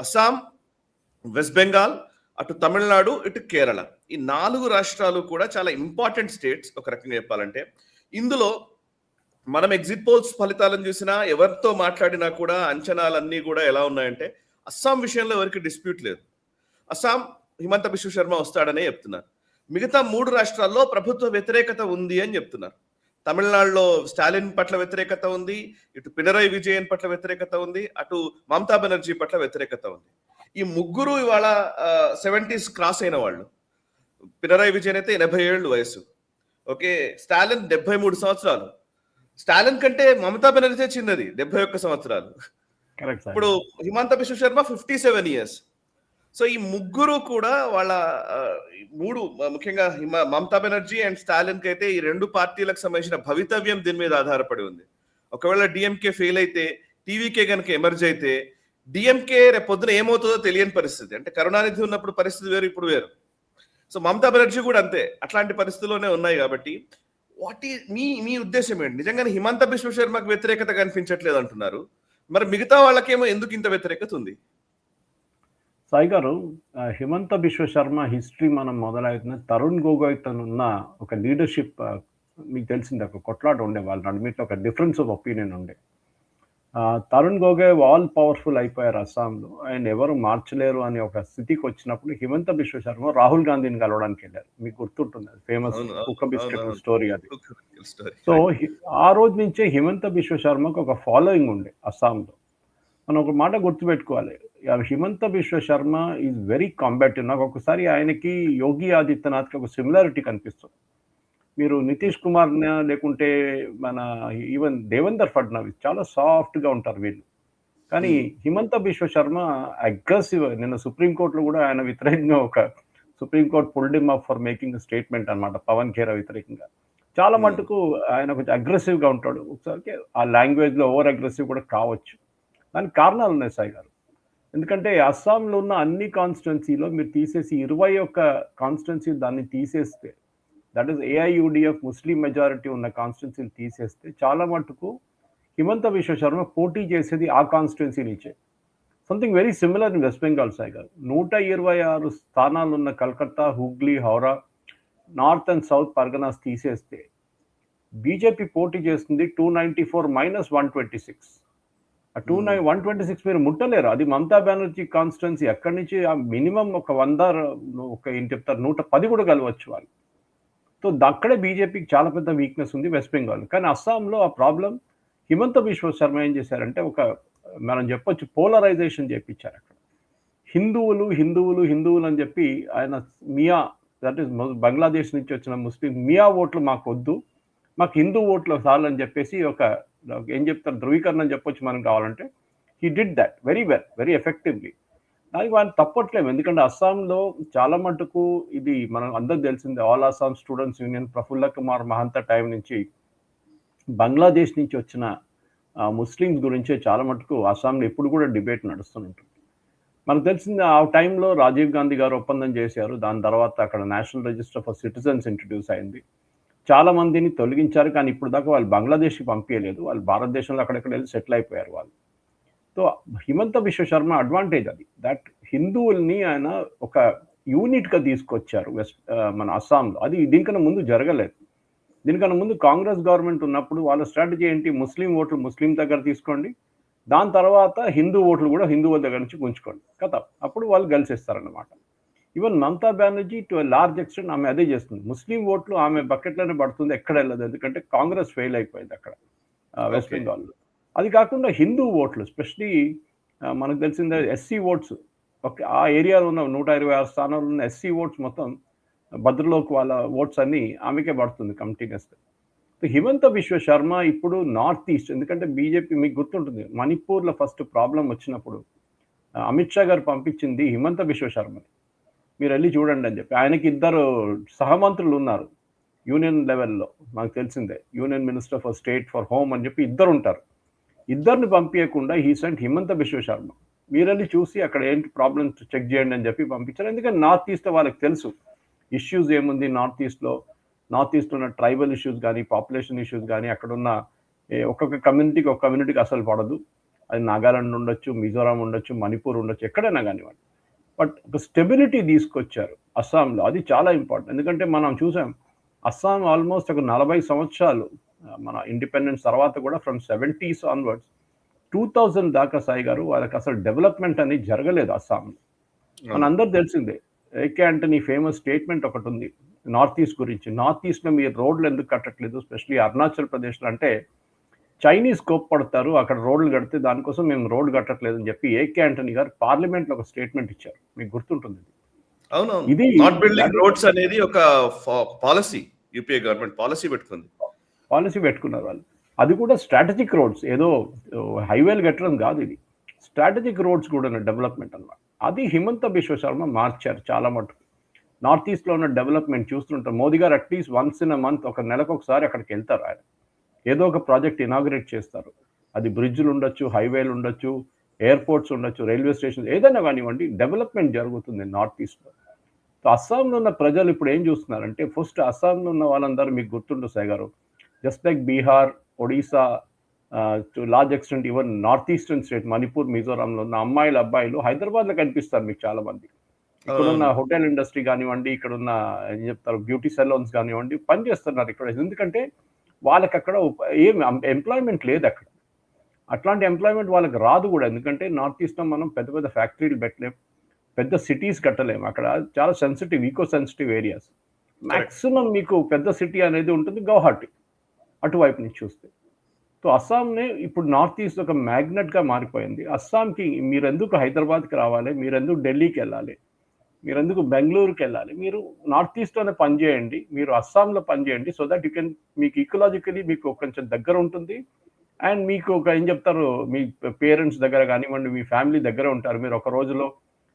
Assam, west Bengal, అటు తమిళనాడు, ఇటు కేరళ. ఈ 4 రాష్ట్రాలు కూడా చాలా ఇంపార్టెంట్ స్టేట్స్ ఒక రకంగా చెప్పాలంటే. ఇందులో మనం ఎగ్జిట్ పోల్స్ ఫలితాలను చూసినా, ఎవరితో మాట్లాడినా కూడా అంచనాలన్నీ కూడా ఎలా ఉన్నాయంటే, అస్సాం విషయంలో ఎవరికి డిస్ప్యూట్ లేదు. అస్సాం హిమంత బిశ్వ శర్మ వస్తాడనే చెప్తున్నారు. మిగతా 3 రాష్ట్రాల్లో ప్రభుత్వ వ్యతిరేకత ఉంది అని చెప్తున్నారు. తమిళనాడులో స్టాలిన్ పట్ల వ్యతిరేకత ఉంది, ఇటు పినరయ్ విజయన్ పట్ల వ్యతిరేకత ఉంది, అటు మమతా బెనర్జీ పట్ల వ్యతిరేకత ఉంది. ఈ ముగ్గురు ఇవాళ 70s క్రాస్ అయిన వాళ్ళు. పినరయ్ విజయన్ అయితే 80 ఏళ్ళు వయసు. ఓకే, స్టాలిన్ 73 సంవత్సరాలు. స్టాలిన్ కంటే మమతా బెనర్జీ చిన్నది, 71 సంవత్సరాలు. ఇప్పుడు హిమంత బిశ్వ శర్మ 57 ఇయర్స్. సో ఈ ముగ్గురు కూడా వాళ్ళ మూడు ముఖ్యంగా మమతా బెనర్జీ అండ్ స్టాలిన్ కి అయితే ఈ 2 పార్టీలకు సంబంధించిన భవితవ్యం దీని మీద ఆధారపడి ఉంది. ఒకవేళ డిఎంకే ఫెయిల్ అయితే, టీవీకే కనుక ఎమర్జ్ అయితే, డిఎంకే రేపు పొద్దున ఏమవుతుందో తెలియని పరిస్థితి. అంటే కరుణానిధి ఉన్నప్పుడు పరిస్థితి వేరు, ఇప్పుడు వేరు. సో మమతా బెనర్జీ కూడా అంతే, అట్లాంటి పరిస్థితుల్లోనే ఉన్నాయి. కాబట్టి మీ ఉద్దేశం ఏంటి? నిజంగానే హిమంత బిశ్వ శర్మకు వ్యతిరేకత కనిపించట్లేదు అంటున్నారు, మరి మిగతా వాళ్ళకేమో ఎందుకు ఇంత వ్యతిరేకత ఉంది? సాయి గారు, హిమంత బిశ్వ శర్మ హిస్టరీ మనం మొదలవుతున్న తరుణ్ గొగోయ్ ఉన్న ఒక లీడర్షిప్ మీకు తెలిసింది, ఒక కొట్లాట ఉండే వాళ్ళ నడిమిట్లో ఒక డిఫరెన్స్ ఆఫ్ ఒపీనియన్ ఉండే. తరుణ్ గొగోయ్ ఆల్ పవర్ఫుల్ అయిపోయారు అస్సాంలో, ఆయన ఎవరు మార్చలేరు అని ఒక స్థితికి వచ్చినప్పుడు హిమంత బిశ్వ శర్మ రాహుల్ గాంధీని కలవడానికి వెళ్ళారు. మీకు గుర్తుంటుంది, ఫేమస్ కుక్క బిస్కెట్ స్టోరీ అది. సో ఆ రోజు నుంచే హిమంత బిశ్వ శర్మకు ఒక ఫాలోయింగ్ ఉండే అస్సాంలో. మనం ఒక మాట గుర్తుపెట్టుకోవాలి, Himanta Biswa Sharma is very combative. నాకు ఒకసారి ఆయనకి యోగి ఆదిత్యనాథ్కి ఒక సిమిలారిటీ కనిపిస్తుంది. మీరు నితీష్ కుమార్ లేకుంటే మన ఈవెన్ దేవేందర్ ఫడ్నవీస్ చాలా సాఫ్ట్గా ఉంటారు వీళ్ళు. కానీ హిమంత బిశ్వ శర్మ అగ్రెసివ్. నిన్న సుప్రీంకోర్టులో కూడా ఆయన వ్యతిరేకంగా ఒక supreme court pulled him up for making statement అనమాట, పవన్ ఖేరా వ్యతిరేకంగా. చాలా మటుకు ఆయన కొంచెం అగ్రెసివ్గా ఉంటాడు. ఒకసారి ఆ లాంగ్వేజ్లో ఓవర్ అగ్రెసివ్ కూడా కావచ్చు. దానికి కారణాలు ఉన్నాయి సాయి గారు. ఎందుకంటే అస్సాంలో ఉన్న అన్ని కాన్స్టిట్యున్సీలో మీరు తీసేసి 21 కాన్స్టిట్యున్సీ దాన్ని తీసేస్తే, that is AIUDF Muslim majority ఉన్న కాన్స్టిట్యున్సీని తీసేస్తే చాలా మటుకు హిమంత బిశ్వ శర్మ పోటీ చేసేది ఆ కాన్స్టిట్యున్సీ నుంచే. Something very similar in west Bengal Sai గారు. 126 స్థానాలు ఉన్న Calcutta, Hooghly, Howrah, north and south Parganas తీసేస్తే బీజేపీ పోటీ చేస్తుంది 294 మైనస్ 126. 126 మీరు ముట్టలేరు. అది మమతా బెనర్జీ కాన్స్టిట్యున్సీ. అక్కడి నుంచి మినిమం ఒక 100 ఏం చెప్తారు 110 కూడా కలవచ్చు వాళ్ళు. సో అక్కడే బీజేపీకి చాలా పెద్ద వీక్నెస్ ఉంది వెస్ట్ బెంగాల్. కానీ అస్సాంలో ఆ ప్రాబ్లం హిమంత బిశ్వ శర్మ ఏం చేశారంటే ఒక మనం చెప్పొచ్చు పోలరైజేషన్ చేయించారు. అక్కడ హిందువులు హిందువులు హిందువులు అని చెప్పి ఆయన మియా, దట్ ఈస్ బంగ్లాదేశ్ నుంచి వచ్చిన ముస్లిం మియా ఓట్లు మాకు వద్దు, మాకు హిందూ ఓట్లు చాలు అని చెప్పేసి ఒక ఏం చెప్తారు ధృవీకరణ చెప్పొచ్చు మనం కావాలంటే. He did that very well, very effectively. దానికి వాళ్ళు తప్పట్లేము. ఎందుకంటే అస్సాంలో చాలా మటుకు ఇది మనం అందరికి తెలిసిందే, all Assam students union Prafulla Kumar Mahanta time నుంచి బంగ్లాదేశ్ నుంచి వచ్చిన ముస్లిమ్స్ గురించే చాలా మటుకు అస్సాంలో ఎప్పుడు కూడా డిబేట్ నడుస్తుంటుంది. మనకు తెలిసింది ఆ టైంలో రాజీవ్ గాంధీ గారు ఒప్పందం చేశారు. దాని తర్వాత అక్కడ national register for citizens introduce అయింది. చాలా మందిని తొలగించారు, కానీ ఇప్పుడు దాకా వాళ్ళు బంగ్లాదేశ్కి పంపించలేదు. వాళ్ళు భారతదేశంలో అక్కడెక్కడ వెళ్ళి సెటిల్ అయిపోయారు వాళ్ళు. సో హిమంత బిశ్వ శర్మ అడ్వాంటేజ్ అది, దట్ హిందువుల్ని ఆయన ఒక యూనిట్గా తీసుకొచ్చారు మన అస్సాంలో. అది దీనికన్నా ముందు జరగలేదు. దీనికన్నా ముందు కాంగ్రెస్ గవర్నమెంట్ ఉన్నప్పుడు వాళ్ళ స్ట్రాటజీ ఏంటి, ముస్లిం ఓట్లు ముస్లిం దగ్గర తీసుకోండి, దాని తర్వాత హిందూ ఓట్లు కూడా హిందువుల దగ్గర నుంచి గుంచుకోండి కదా, అప్పుడు వాళ్ళు గెలిచేస్తారన్నమాట. Even Mamata Banerjee to large extent ఆమె అదే చేస్తుంది. ముస్లిం ఓట్లు ఆమె బకెట్లోనే పడుతుంది, ఎక్కడ వెళ్ళదు. ఎందుకంటే కాంగ్రెస్ ఫెయిల్ అయిపోయింది అక్కడ వెస్ట్ బెంగాల్లో. అది కాకుండా హిందూ ఓట్లు ఎస్పెషలీ మనకు తెలిసిందే ఎస్సీ ఓట్స్, ఆ ఏరియాలో ఉన్న 126 స్థానాలు ఉన్న ఎస్సీ ఓట్స్ మొత్తం భద్రలోకి వాళ్ళ ఓట్స్ అన్ని ఆమెకే పడుతుంది కంటిన్యూస్గా. హిమంత బిశ్వ శర్మ ఇప్పుడు నార్త్ ఈస్ట్, ఎందుకంటే బీజేపీ మీకు గుర్తుంటుంది మణిపూర్లో ఫస్ట్ ప్రాబ్లం వచ్చినప్పుడు అమిత్ షా గారు పంపించింది హిమంత బిశ్వ శర్మని, మీరు వెళ్ళి చూడండి అని చెప్పి. ఆయనకి 2 సహమంత్రులు ఉన్నారు యూనియన్ లెవెల్లో, మనకు తెలిసిందే union minister for state for home అని చెప్పి 2 ఉంటారు. 2ని పంపించకుండా హీ సెంట్ హిమంత బిశ్వ శర్మ, మీరు వెళ్ళి చూసి అక్కడ ఏంటి ప్రాబ్లమ్స్ చెక్ చేయండి అని చెప్పి పంపించారు. ఎందుకంటే నార్త్ ఈస్ట్ వాళ్ళకి తెలుసు ఇష్యూస్ ఏముంది నార్త్ ఈస్ట్లో ఉన్న ట్రైబల్ ఇష్యూస్ కానీ పాపులేషన్ ఇష్యూస్ కానీ అక్కడ ఉన్న ఒక్కొక్క కమ్యూనిటీకి అసలు పడదు. అది నాగాలాండ్ ఉండొచ్చు, మిజోరాం ఉండొచ్చు, మణిపూర్ ఉండొచ్చు, ఎక్కడైనా కానివ్వండి. బట్ ఒక స్టెబిలిటీ తీసుకొచ్చారు అస్సాంలో. అది చాలా ఇంపార్టెంట్. ఎందుకంటే మనం చూసాం అస్సాం ఆల్మోస్ట్ ఒక 40 సంవత్సరాలు మన ఇండిపెండెన్స్ తర్వాత కూడా ఫ్రమ్ 70s ఆన్వర్డ్స్ 2000 దాకా సాయి గారు వాళ్ళకి అసలు డెవలప్మెంట్ అనేది జరగలేదు అస్సాంలో. మనందరూ తెలిసిందే. ఏకే యాంటనీ ఫేమస్ స్టేట్మెంట్ ఒకటి ఉంది నార్త్ ఈస్ట్ గురించి. నార్త్ ఈస్ట్లో మీరు రోడ్లు ఎందుకు కట్టట్లేదు, స్పెషల్లీ అరుణాచల్ ప్రదేశ్లో అంటే చైనీస్ కోప్పడతారు అక్కడ రోడ్లు కడితే, దానికోసం మేము రోడ్డు కట్టట్లేదు అని చెప్పి ఏకే యాంటనీ గారు పార్లమెంట్లో ఒక స్టేట్మెంట్ ఇచ్చారు. మీకు గుర్తుంటుంది. అవునవును. ఇది నాట్ బిల్డింగ్ రోడ్స్ అనేది ఒక పాలసీ, యూపీఏ గవర్నమెంట్ పాలసీ పెట్టుకుంది. పాలసీ పెట్టుకున్నారు వాళ్ళు. అది కూడా స్ట్రాటజిక్ రోడ్స్, ఏదో హైవేలు కట్టడం కాదు, ఇది స్ట్రాటజిక్ రోడ్స్ కూడా డెవలప్మెంట్ అన్నమాట. అది హిమంత బిశ్వ శర్మ మార్చారు చాలా మటుకు. నార్త్ ఈస్ట్లో ఉన్న డెవలప్మెంట్ చూస్తుంటారు. మోదీ గారు at least once in a month, ఒక నెలకు ఒకసారి అక్కడికి వెళ్తారు. ఆయన ఏదో ఒక ప్రాజెక్ట్ ఇనాగ్రేట్ చేస్తారు. అది బ్రిడ్జ్లు ఉండొచ్చు, హైవేలు ఉండొచ్చు, ఎయిర్పోర్ట్స్ ఉండొచ్చు, రైల్వే స్టేషన్, ఏదైనా కానివ్వండి డెవలప్మెంట్ జరుగుతుంది నార్త్ ఈస్ట్లో. సో అస్సాంలో ఉన్న ప్రజలు ఇప్పుడు ఏం చూస్తున్నారంటే, ఫస్ట్ అస్సాంలో ఉన్న వాళ్ళందరూ మీకు గుర్తుండు సాయి గారు, just like Bihar, Odisha, to large extent even north eastern state Manipur, మిజోరాంలో ఉన్న అమ్మాయిలు అబ్బాయిలు హైదరాబాద్లో కనిపిస్తారు మీకు చాలా మంది. ఇక్కడున్న హోటల్ ఇండస్ట్రీ కానివ్వండి, ఇక్కడున్న ఏం చెప్తారు బ్యూటీ సెలూన్స్ కానివ్వండి పనిచేస్తున్నారు ఇక్కడ. ఎందుకంటే వాళ్ళకి అక్కడ ఏం ఎంప్లాయ్మెంట్ లేదు అక్కడ. అట్లాంటి ఎంప్లాయ్మెంట్ వాళ్ళకి రాదు కూడా. ఎందుకంటే నార్త్ ఈస్ట్లో మనం పెద్ద పెద్ద ఫ్యాక్టరీలు పెట్టలేం, పెద్ద సిటీస్ కట్టలేము. అక్కడ చాలా sensitive, eco sensitive areas. Maximum మీకు పెద్ద సిటీ అనేది ఉంటుంది గౌహటి, అటువైపు నుంచి చూస్తే. సో అస్సాంనే ఇప్పుడు నార్త్ ఈస్ట్ ఒక మ్యాగ్నెట్గా మారిపోయింది. అస్సాంకి మీరెందుకు హైదరాబాద్కి రావాలి, మీరెందుకు ఢిల్లీకి వెళ్ళాలి, మీరెందుకు బెంగళూరుకి వెళ్ళాలి, మీరు నార్త్ ఈస్ట్లోనే పనిచేయండి, మీరు అస్సాంలో పనిచేయండి. సో దట్ యూ కెన్, మీకు ఈకలాజికలీ మీకు కొంచెం దగ్గర ఉంటుంది. అండ్ మీకు ఒక ఏం చెప్తారు, మీ పేరెంట్స్ దగ్గర కానివ్వండి, మీ ఫ్యామిలీ దగ్గర ఉంటారు. మీరు ఒక రోజులో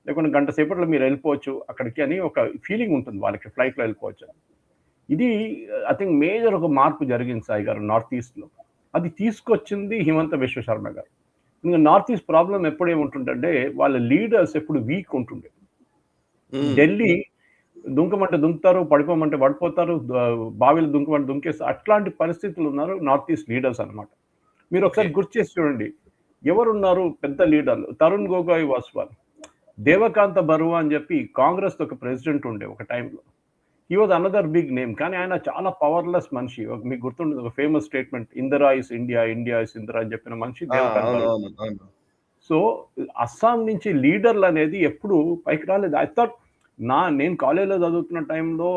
లేకుంటే గంట సేపట్లో మీరు వెళ్ళిపోవచ్చు అక్కడికి అని ఒక ఫీలింగ్ ఉంటుంది వాళ్ళకి, ఫ్లైట్లో వెళ్ళిపోవచ్చు. ఇది ఐ థింక్ మేజర్ ఒక మార్పు జరిగింది సాయి గారు నార్త్ ఈస్ట్లో. అది తీసుకొచ్చింది హిమంత బిశ్వ శర్మ గారు. ఇంకా నార్త్ ఈస్ట్ ప్రాబ్లం ఎప్పుడు ఏముంటుందంటే, వాళ్ళ లీడర్స్ ఎప్పుడు వీక్ ఉంటుండే. ఢిల్లీ దుంకమంటే దుంకుతారు, పడిపోమంటే పడిపోతారు, బావిలు దుంకమంటే దుంకేస్తారు. అట్లాంటి పరిస్థితులు ఉన్నారు నార్త్ ఈస్ట్ లీడర్స్ అనమాట. మీరు ఒకసారి గుర్తు చేసి చూడండి, ఎవరున్నారు పెద్ద లీడర్లు. తరుణ్ గొగోయ్ వాస్ వన్, దేవకాంత బరువా అని చెప్పి కాంగ్రెస్ ఒక ప్రెసిడెంట్ ఉండే ఒక టైంలో. He was another big name. కానీ ఆయన చాలా పవర్లెస్ మనిషి. మీకు గుర్తుండదు ఒక famous statement, Indira is India, India is Indira అని చెప్పిన మనిషి దేవకాంత బరువా. సో అస్సాం నుంచి లీడర్లు అనేది ఎప్పుడు పైకి రాలేదు. ఐ థాట్, నేను కాలేజీలో చదువుతున్న టైంలో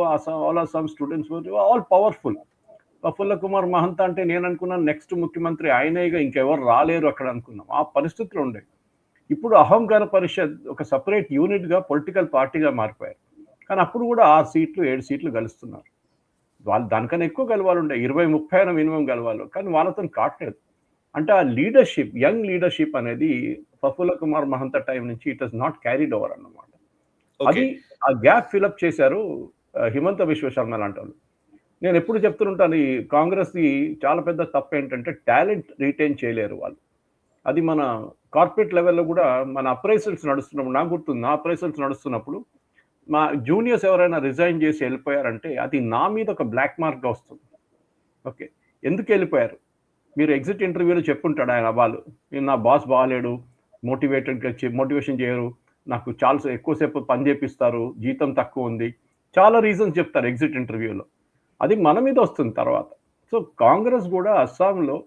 all Assam students all powerful. Prafulla Kumar Mahanta అంటే నేను అనుకున్నాను నెక్స్ట్ ముఖ్యమంత్రి ఆయనేగా, ఇంకెవరు రాలేరు అక్కడ అనుకున్నాం. ఆ పరిస్థితులు ఉండే. ఇప్పుడు అహంకార పరిషత్ ఒక సపరేట్ యూనిట్గా పొలిటికల్ పార్టీగా మారిపోయారు. కానీ అప్పుడు కూడా 6 సీట్లు 7 సీట్లు గెలుస్తున్నారు. వాళ్ళు దానికన్నా ఎక్కువ గెలవాలి ఉండే, 20-30 మినిమం గెలవాలి. కానీ వాళ్ళతో కావట్లేదు. అంటే ఆ లీడర్షిప్, యంగ్ లీడర్షిప్ అనేది ప్రఫుల్ల కుమార్ మహంత టైం నుంచి it is not carried over అన్నమాట. అది ఆ గ్యాప్ ఫిలప్ చేశారు హిమంత బిశ్వ శర్మ లాంటి వాళ్ళు. నేను ఎప్పుడు చెప్తుంటాను, ఈ కాంగ్రెస్ది చాలా పెద్ద తప్పు ఏంటంటే టాలెంట్ రీటైన్ చేయలేరు వాళ్ళు. అది మన కార్పొరేట్ లెవెల్లో కూడా మన అప్రైజల్స్ నడుస్తున్నప్పుడు, నాకు గుర్తుంది, నా అప్రైజల్స్ నడుస్తున్నప్పుడు మా జూనియర్స్ ఎవరైనా రిజైన్ చేసి వెళ్ళిపోయారంటే అది నా మీద ఒక బ్లాక్ మార్క్గా వస్తుంది. ఓకే, ఎందుకు వెళ్ళిపోయారు? మీరు ఎగ్జిట్ ఇంటర్వ్యూలో చెప్పుంటాడు ఆయన, వాళ్ళు నా బాస్ బాగాలేడు, మోటివేషన్ చేయరు, నాకు చాలా ఎక్కువసేపు పని చేపిస్తారు, జీతం తక్కువ ఉంది, చాలా రీజన్స్ చెప్తారు ఎగ్జిట్ ఇంటర్వ్యూలో. అది మన మీద వస్తుంది తర్వాత. సో కాంగ్రెస్ కూడా అస్సాంలో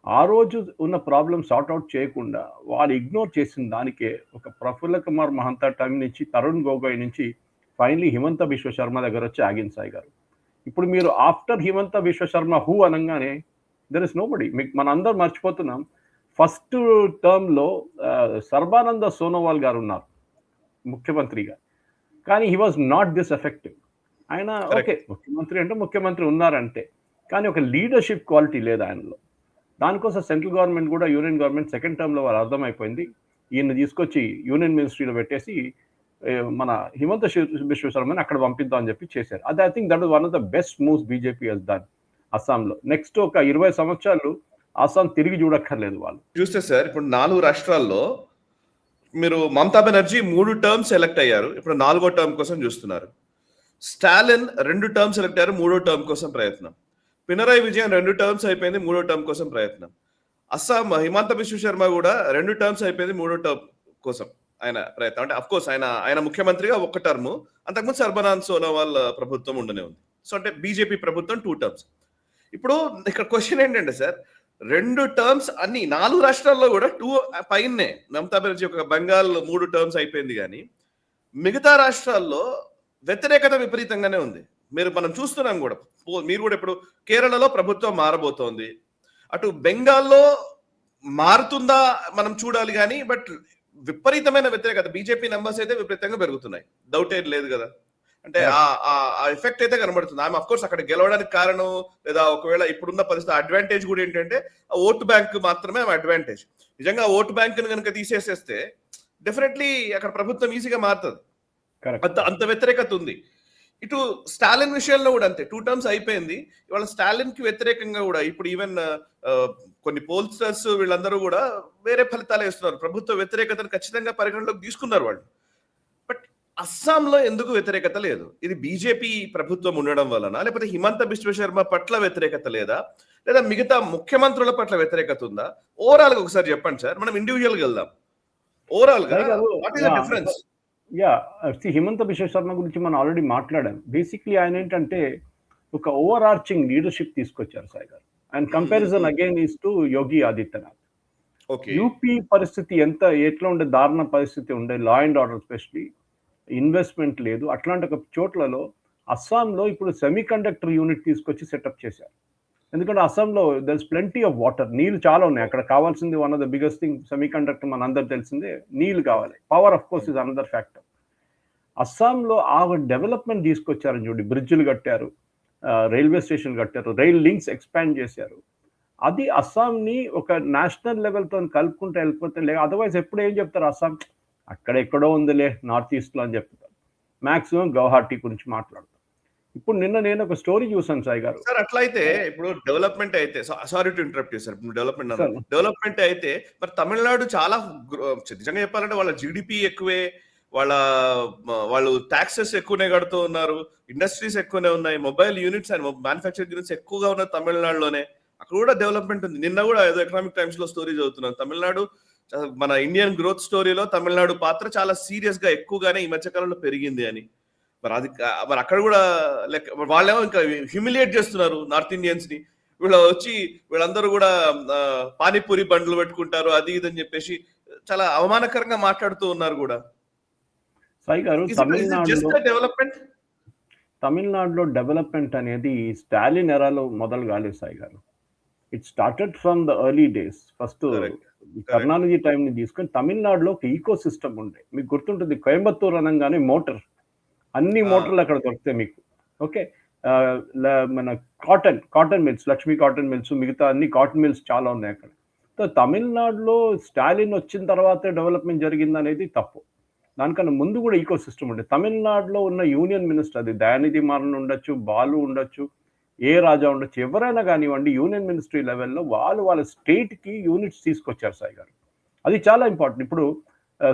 ఆ రోజు ఉన్న ప్రాబ్లమ్ సార్ట్అవుట్ చేయకుండా వాళ్ళు ఇగ్నోర్ చేసిన దానికే ఒక ప్రఫుల్ల కుమార్ మహంతా టైం నుంచి, తరుణ్ గొగోయ్ నుంచి ఫైనలీ హిమంత బిశ్వ శర్మ దగ్గర వచ్చి ఆగింది సాయి గారు. ఇప్పుడు మీరు ఆఫ్టర్ హిమంత బిశ్వ శర్మ హూ అనగానే దెర్ ఇస్ నో బడీ. మీకు మన అందరూ మర్చిపోతున్నాం, ఫస్ట్ టర్మ్లో సర్బానంద సోనోవాల్ గారు ఉన్నారు ముఖ్యమంత్రిగా. కానీ he was not this effective. ఆయన ఓకే ముఖ్యమంత్రి అంటే ముఖ్యమంత్రి ఉన్నారంటే, కానీ ఒక లీడర్షిప్ క్వాలిటీ లేదు ఆయనలో. దానికోసం సెంట్రల్ గవర్నమెంట్ కూడా, యూనియన్ గవర్నమెంట్ సెకండ్ టర్మ్లో వాళ్ళు అర్థమైపోయింది, ఈయన తీసుకొచ్చి యూనియన్ మినిస్ట్రీలో పెట్టేసి మన హిమంత బిశ్వ శర్మని అక్కడ పంపిద్దాం అని చెప్పి చేశారు. అది I think that is one of the best moves BJP has done అస్సాంలో. నెక్స్ట్ ఒక 20 సంవత్సరాలు అస్సాం తిరిగి చూడక్కర్లేదు వాళ్ళు. చూస్తే సార్, ఇప్పుడు 4 రాష్ట్రాల్లో మీరు మమతా బెనర్జీ 3 టర్మ్స్ ఎలక్ట్ అయ్యారు, ఇప్పుడు 4వ టర్మ్ కోసం చూస్తున్నారు. స్టాలిన్ 2 టర్మ్స్ ఎలక్ట్ అయ్యారు, 3వ టర్మ్ కోసం ప్రయత్నం. పినరాయి విజయన్ 2 టర్మ్స్ అయిపోయింది, 3వ టర్మ్ కోసం ప్రయత్నం. అస్సాం హిమంత బిశ్వ శర్మ కూడా 2 టర్మ్స్ అయిపోయింది, 3వ టర్మ్ కోసం ఆయన ప్రయత్నం. అంటే అఫ్కోర్స్ ఆయన ముఖ్యమంత్రిగా ఒక్క టర్మ్, అంతకుముందు సర్బనాథ్ సోనోవాల్ ప్రభుత్వం ఉండనే ఉంది. సో అంటే బీజేపీ ప్రభుత్వం 2 టర్మ్స్. ఇప్పుడు ఇక్కడ క్వశ్చన్ ఏంటంటే సార్, 2 టర్మ్స్ అన్ని 4 రాష్ట్రాల్లో కూడా 2 పైనే. మమతా బెనర్జీ ఒక బెంగాల్ 3 టర్మ్స్ అయిపోయింది కానీ మిగతా రాష్ట్రాల్లో వ్యతిరేకత విపరీతంగానే ఉంది. మనం చూస్తున్నాం కూడా. మీరు కూడా ఇప్పుడు కేరళలో ప్రభుత్వం మారబోతోంది, అటు బెంగాల్లో మారుతుందా మనం చూడాలి కానీ బట్ విపరీతమైన వ్యతిరేకత, బీజేపీ నంబర్స్ అయితే విపరీతంగా పెరుగుతున్నాయి, డౌట్ ఏం లేదు కదా. అంటే ఆ ఎఫెక్ట్ అయితే కనబడుతుంది. ఆమె అఫ్ కోర్స్ అక్కడ గెలవడానికి కారణం, లేదా ఒకవేళ ఇప్పుడున్న పరిస్థితి అడ్వాంటేజ్ కూడా ఏంటంటే ఆ ఓటు బ్యాంక్ మాత్రమే ఆమె అడ్వాంటేజ్. నిజంగా ఓటు బ్యాంక్ కనుక తీసేసేస్తే డెఫినెట్లీ అక్కడ ప్రభుత్వం ఈజీగా మారుతుంది. అంత వ్యతిరేకత ఉంది. ఇటు స్టాలిన్ విషయంలో కూడా అంతే, 2 టర్మ్స్ అయిపోయింది. ఇవాళ స్టాలిన్ కి వ్యతిరేకంగా కూడా ఇప్పుడు ఈవెన్ కొన్ని పోల్స్టర్స్ వీళ్ళందరూ కూడా వేరే ఫలితాలు వేస్తున్నారు. ప్రభుత్వ వ్యతిరేకతను ఖచ్చితంగా పరిగణలోకి తీసుకున్నారు వాళ్ళు. బట్ అస్సాంలో ఎందుకు వ్యతిరేకత లేదు? ఇది బీజేపీ ప్రభుత్వం ఉండడం వలన, లేకపోతే హిమంత బిశ్వ శర్మ పట్ల వ్యతిరేకత లేదా, లేదా మిగతా ముఖ్యమంత్రుల పట్ల వ్యతిరేకత ఉందా? ఓవరాల్ గా ఒకసారి చెప్పండి సార్, మనం ఇండివిజువల్ గా వెళ్దాం. ఓవరాల్ గా what is the difference? Himanta Biswa Sharma గురించి మనం ఆల్రెడీ మాట్లాడాం. బేసిక్లీ ఆయన ఏంటంటే ఒక ఓవర్ ఆర్చింగ్ లీడర్షిప్ తీసుకొచ్చారు Sai garu. And comparison again is to Yogi Adityanath. UP పరిస్థితి ఎట్లా ఉండే దారుణ పరిస్థితి ఉండే, law and order specially, investment లేదు. అట్లాంటి ఒక చోట్లలో అస్సాంలో ఇప్పుడు సెమీ కండక్టర్ యూనిట్ తీసుకొచ్చి సెటప్ చేశారు. ఎందుకంటే అస్సాంలో there is plenty of water, నీళ్ళు చాలా ఉన్నాయి. అక్కడ కావాల్సింది one of the biggest thing semi conductor, మన అందరు తెలిసిందే, నీళ్ళు కావాలి. Power of course is another factor. అస్సాంలో ఆ డెవలప్మెంట్ తీసుకొచ్చారని చూడండి, బ్రిడ్జ్లు కట్టారు, రైల్వే స్టేషన్ కట్టారు, రైల్ లింక్స్ ఎక్స్పాండ్ చేశారు. అది అస్సాంని ఒక నేషనల్ లెవెల్తో కలుపుకుంటూ వెళ్ళిపోతే, అదర్వైజ్ ఎప్పుడు ఏం చెప్తారు, అస్సాం అక్కడ ఎక్కడో ఉందిలే నార్త్ ఈస్ట్లో అని చెప్తారు. మ్యాక్సిమం గౌహాటీ గురించి మాట్లాడతారు. ఇప్పుడు నిన్న నేను ఒక స్టోరీ చూసాను సాయి గారు. సార్ అట్లయితే ఇప్పుడు డెవలప్మెంట్ అయితే, సారీ టు ఇంటరప్ట్ చేశారు, డెవలప్మెంట్ అయితే మరి తమిళనాడు చాలా నిజంగా చెప్పాలంటే వాళ్ళ జీడిపి ఎక్కువే, వాళ్ళు ట్యాక్సెస్ ఎక్కువనే కడుతూ ఉన్నారు, ఇండస్ట్రీస్ ఎక్కువనే ఉన్నాయి, mobile units and manufacturing units ఎక్కువగా ఉన్నాయి తమిళనాడులోనే. అక్కడ కూడా డెవలప్మెంట్ ఉంది. నిన్న కూడా ఏదో ఎకనామిక్ టైమ్స్ లో స్టోరీ చదువుతున్నాను, తమిళనాడు మన ఇండియన్ గ్రోత్ స్టోరీలో తమిళనాడు పాత్ర చాలా సీరియస్ గా ఎక్కువగానే ఈ మధ్యకాలంలో పెరిగింది అని. మరి అక్కడ కూడా వాళ్ళేమో ఇంకా హ్యూమిలియేట్ చేస్తున్నారు నార్త్ ఇండియన్స్ ని. వీళ్ళందరూ కూడా పానీపూరి బండ్లు పెట్టుకుంటారు, అది ఇది అని చెప్పేసి చాలా అవమానకరంగా మాట్లాడుతూ ఉన్నారు కూడా. సాయి గారు, తమిళనాడులో డెవలప్మెంట్ అనేది స్టాలిన్ ఎరాలో మొదలు కాలేదు సాయి గారు. It started from the early days. First Karunanidhi time ని తీసుకొని తమిళనాడులో ఒక ఈకో సిస్టమ్ ఉండే. మీకు గుర్తుంటుంది, కోయంబత్తూర్ అనగానే మోటార్, అన్ని మోటార్లు అక్కడ దొరుకుతాయి మీకు. ఓకే, మన cotton mills, Lakshmi cotton mills, మిగతా అన్ని కాటన్ మిల్స్ చాలా ఉన్నాయి అక్కడ. సో తమిళనాడులో స్టాలిన్ వచ్చిన తర్వాతే డెవలప్మెంట్ జరిగింది అనేది తప్పు. దానికన్నా ముందు కూడా ఈకో సిస్టమ్ ఉండే. తమిళనాడులో ఉన్న యూనియన్ మినిస్టర్, అది దయానిధి మారన్ ఉండొచ్చు, బాలు ఉండొచ్చు, ఏ రాజా ఉండొచ్చు, ఎవరైనా కానివ్వండి, యూనియన్ మినిస్ట్రీ లెవెల్లో వాళ్ళ స్టేట్కి యూనిట్స్ తీసుకొచ్చారు సాయి గారు. అది చాలా ఇంపార్టెంట్. ఇప్పుడు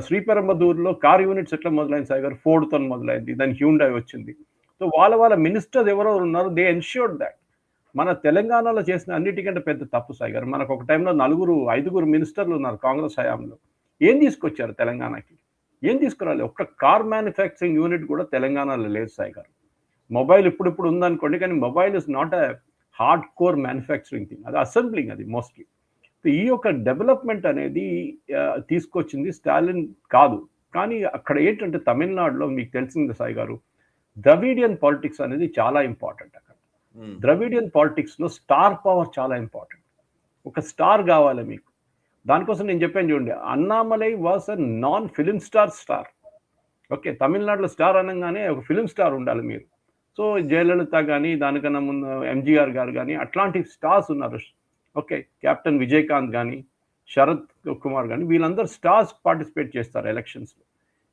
శ్రీపెరంబదూర్లో కార్ యూనిట్స్ ఎట్లా మొదలైంది సాయి గారు? ఫోర్డ్తో మొదలైంది, దాని హ్యూండాయ్ వచ్చింది. సో వాళ్ళ మినిస్టర్స్ ఎవరో ఉన్నారు, దే ఎన్ష్యూర్డ్ దాట్. మన తెలంగాణలో చేసిన అన్నిటికంటే పెద్ద తప్పు సాయి గారు, మనకు ఒక టైంలో 4-5 మినిస్టర్లు ఉన్నారు కాంగ్రెస్ హయాంలో. ఏం తీసుకొచ్చారు తెలంగాణకి? ఏం తీసుకురాలి? ఒక్క కార్ మ్యానుఫ్యాక్చరింగ్ యూనిట్ కూడా తెలంగాణలో లేదు సాయి గారు. మొబైల్ ఇప్పుడు ఉందనుకోండి, కానీ mobile is not a hard core manufacturing thing, అది అసెంబ్లింగ్, అది మోస్ట్లీ. ఈ యొక్క డెవలప్మెంట్ అనేది తీసుకొచ్చింది స్టాలిన్ కాదు. కానీ అక్కడ ఏంటంటే తమిళనాడులో మీకు తెలిసింది సాయి గారు, ద్రవిడియన్ పాలిటిక్స్ అనేది చాలా ఇంపార్టెంట్. అక్కడ ద్రవిడియన్ పాలిటిక్స్లో స్టార్ పవర్ చాలా ఇంపార్టెంట్. ఒక స్టార్ కావాలి మీకు. దానికోసం నేను చెప్పాను చూడండి, Annamalai was a non film star. Okay, తమిళనాడులో స్టార్ అనగానే ఒక ఫిలిం స్టార్ ఉండాలి మీరు. సో జయలలిత కానీ, దానికన్నా ముందు ఎంజీఆర్ గారు కానీ, అట్లాంటి స్టార్స్ ఉన్నారు. ఓకే, కెప్టెన్ విజయకాంత్ కానీ, శరత్ కుమార్ కానీ, వీళ్ళందరూ స్టార్స్ పార్టిసిపేట్ చేస్తారు ఎలక్షన్స్లో.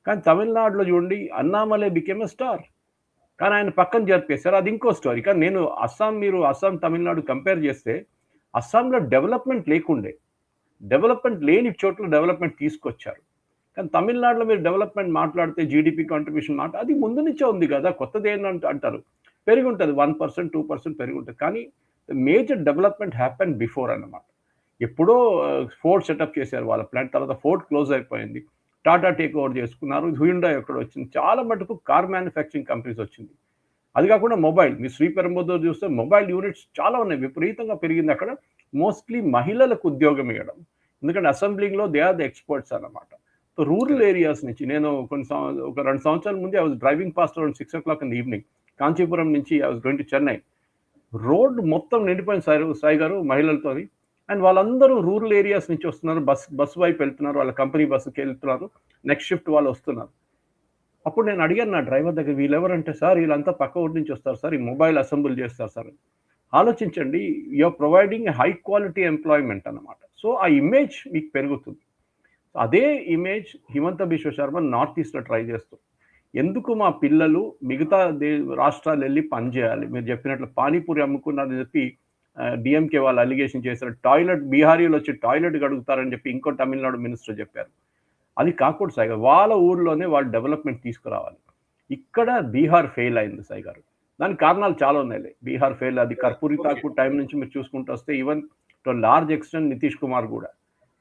కానీ తమిళనాడులో చూడండి, అన్నామలై బికేమ్ ఎ స్టార్, కానీ ఆయన పక్కన జరిపేశారు, అది ఇంకో స్టోరీ. కానీ నేను అస్సాం తమిళనాడు కంపేర్ చేస్తే, అస్సాంలో డెవలప్మెంట్ లేని చోట్ల డెవలప్మెంట్ తీసుకొచ్చారు. కానీ తమిళనాడులో మీరు డెవలప్మెంట్ మాట్లాడితే, జీడిపి కాంట్రిబ్యూషన్ అది ముందు నుంచే ఉంది కదా, కొత్తది ఏంటంటే అంటారు, పెరిగి ఉంటుంది 1%, 2% పెరిగి ఉంటుంది. కానీ మేజర్ డెవలప్మెంట్ హ్యాపెన్ బిఫోర్ అన్నమాట. ఎప్పుడో ఫోర్డ్ సెటప్ చేశారు వాళ్ళ ప్లాంట్. తర్వాత ఫోర్డ్ క్లోజ్ అయిపోయింది. టాటా టేక్ ఓవర్ చేసుకున్నారు. హ్యుండాయ్ అక్కడ వచ్చింది. చాలా మటుకు కార్ మ్యానుఫ్యాక్చరింగ్ కంపెనీస్ వచ్చింది. అది కాకుండా మొబైల్, మీ శ్రీపెరంబదూర్ చూస్తే మొబైల్ యూనిట్స్ చాలా ఉన్నాయి. విపరీతంగా పెరిగింది అక్కడ. మోస్ట్లీ మహిళలకు ఉద్యోగం ఇవ్వడం. ఎందుకంటే అసెంబ్లింగ్‌లో దే ఆర్ ద ఎక్స్‌పర్ట్స్ అన్నమాట. సో రూరల్ ఏరియాస్ నుంచి నేను ఒక 2 సంవత్సరాల ముందే I was driving past around 6:00 in the evening. Kanchipuram నుంచి I was going to Chennai. Road మొత్తం నిండిపోయింది సాయి గారు మహిళలతోని. అండ్ వాళ్ళందరూ రూరల్ ఏరియాస్ నుంచి వస్తున్నారు. బస్ వైపు వెళ్తున్నారు. వాళ్ళ కంపెనీ బస్సుకి వెళ్తున్నారు. నెక్స్ట్ షిఫ్ట్ వాళ్ళు వస్తున్నారు. అప్పుడు నేను అడిగాను నా డ్రైవర్ దగ్గర, వీళ్ళెవరంటే, సార్ వీళ్ళంతా పక్క ఊరి నుంచి వస్తారు సార్, ఈ మొబైల్ అసెంబుల్ చేస్తారు సార్. ఆలోచించండి, you're providing high quality employment అన్నమాట. సో ఆ ఇమేజ్ మీకు పెరుగుతుంది. అదే ఇమేజ్ హిమంత బిశ్వ శర్మ నార్త్ ఈస్ట్లో ట్రై చేస్తారు. ఎందుకు మా పిల్లలు మిగతా రాష్ట్రాలు వెళ్ళి పనిచేయాలి? మీరు చెప్పినట్లు పానీపూరి అమ్ముకున్నారని చెప్పి డిఎంకే వాళ్ళు అలిగేషన్ చేశారు. బీహారీలు వచ్చి టాయిలెట్ గడుగుతారని చెప్పి ఇంకో తమిళనాడు మినిస్టర్ చెప్పారు. అది కాకూడదు సాయి గారు. వాళ్ళ ఊర్లోనే వాళ్ళు డెవలప్మెంట్ తీసుకురావాలి. ఇక్కడ బీహార్ ఫెయిల్ అయింది సాయి గారు. దానికి కారణాలు చాలా ఉన్నాయి. బీహార్ ఫెయిల్, అది కర్పూరి ఠాకూర్ టైం నుంచి మీరు చూసుకుంటూ వస్తే even to large extent Nitish Kumar కూడా.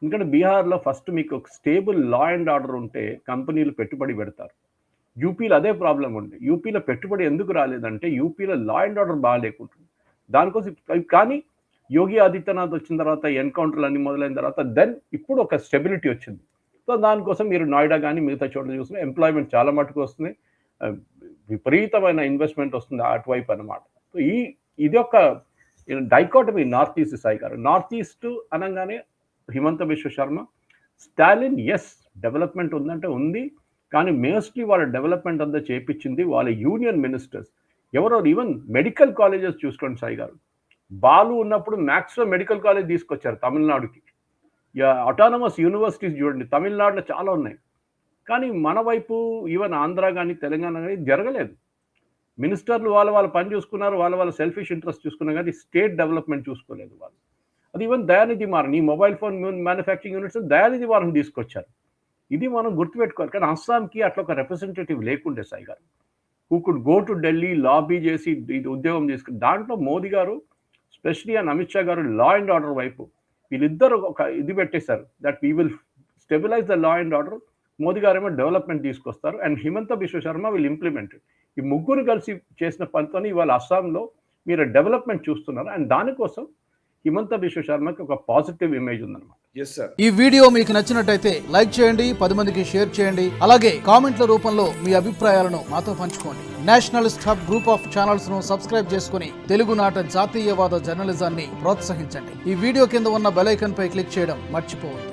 ఎందుకంటే బీహార్లో ఫస్ట్ మీకు ఒక స్టేబుల్ లా అండ్ ఆర్డర్ ఉంటే కంపెనీలు పెట్టుబడి పెడతారు. యూపీలో అదే ప్రాబ్లం ఉంది. యూపీలో పెట్టుబడి ఎందుకు రాలేదంటే యూపీలో లా అండ్ ఆర్డర్ బాగాలేకుంటుంది. దానికోసం కానీ యోగి ఆదిత్యనాథ్ వచ్చిన తర్వాత ఎన్కౌంటర్లు అన్ని మొదలైన తర్వాత దెన్ ఇప్పుడు ఒక స్టెబిలిటీ వచ్చింది. సో దానికోసం మీరు నోయిడా కానీ మిగతా చోట్ల చూసిన ఎంప్లాయ్మెంట్ చాలా మటుకు వస్తుంది. విపరీతమైన ఇన్వెస్ట్మెంట్ వస్తుంది అటువైపు అనమాట. సో ఇది ఒక డైకాటమీ నార్త్ ఈస్ట్ సాయి గారు. నార్త్ ఈస్ట్ అనగానే హిమంత బిశ్వ శర్మ, స్టాలిన్ ఎస్ డెవలప్మెంట్ ఉందంటే ఉంది, కానీ మోస్ట్లీ వాళ్ళ డెవలప్మెంట్ అంతా చేపించింది వాళ్ళ యూనియన్ మినిస్టర్స్. ఎవరో ఈవెన్ మెడికల్ కాలేజెస్ చూసుకోండి సాయి గారు. బాలు ఉన్నప్పుడు మ్యాక్స్లో మెడికల్ కాలేజ్ తీసుకొచ్చారు తమిళనాడుకి. అటానమస్ యూనివర్సిటీస్ చూడండి తమిళనాడులో చాలా ఉన్నాయి. కానీ మన వైపు ఈవెన్ ఆంధ్ర కానీ తెలంగాణ కానీ జరగలేదు. మినిస్టర్లు వాళ్ళ పని చూసుకున్నారు, వాళ్ళ సెల్ఫిష్ ఇంట్రెస్ట్ చూసుకున్నారు, కానీ స్టేట్ డెవలప్మెంట్ చూసుకోలేదు వాళ్ళు. అది ఈవెన్ దయానిధి మారన్, ఈ మొబైల్ ఫోన్ మ్యానుఫ్యాక్చరింగ్ యూనిట్స్ దయానిధి మారన్ తీసుకొచ్చారు. ఇది మనం గుర్తుపెట్టుకోవాలి. కానీ అస్సాంకి అట్లా ఒక రిప్రజెంటేటివ్ లేకుండే సాయి గారు, who could go to Delhi lobby చేసి ఇది ఉద్యోగం తీసుకుని. దాంట్లో మోదీ గారు స్పెషలీ అండ్ అమిత్ షా గారు లా అండ్ ఆర్డర్ వైపు వీళ్ళిద్దరు ఒక ఇది పెట్టేశారు, that we will stabilise the law and order. Modi గారేమో డెవలప్మెంట్ తీసుకొస్తారు and Himanta Biswa Sarma will implement. ఈ ముగ్గురు కలిసి చేసిన పనితో ఇవాళ అస్సాంలో మీరు డెవలప్మెంట్ చూస్తున్నారు. అండ్ దానికోసం హిమంత బిశ్వ శర్మకి ఒక పాజిటివ్ ఇమేజ్ ఉందన్నమాట. ఈ వీడియో మీకు నచ్చినట్టయితే లైక్ చేయండి, 10 మందికి షేర్ చేయండి. అలాగే కామెంట్ల రూపంలో మీ అభిప్రాయాలను మాతో పంచుకోండి. Nationalist hub group of channels ను సబ్స్క్రైబ్ చేసుకుని తెలుగునాట జాతీయవాద జర్నలిజాన్ని ప్రోత్సహించండి. ఈ వీడియో కింద ఉన్న బెల్ ఐకాన్ పై క్లిక్ చేయడం మర్చిపోవద్దు.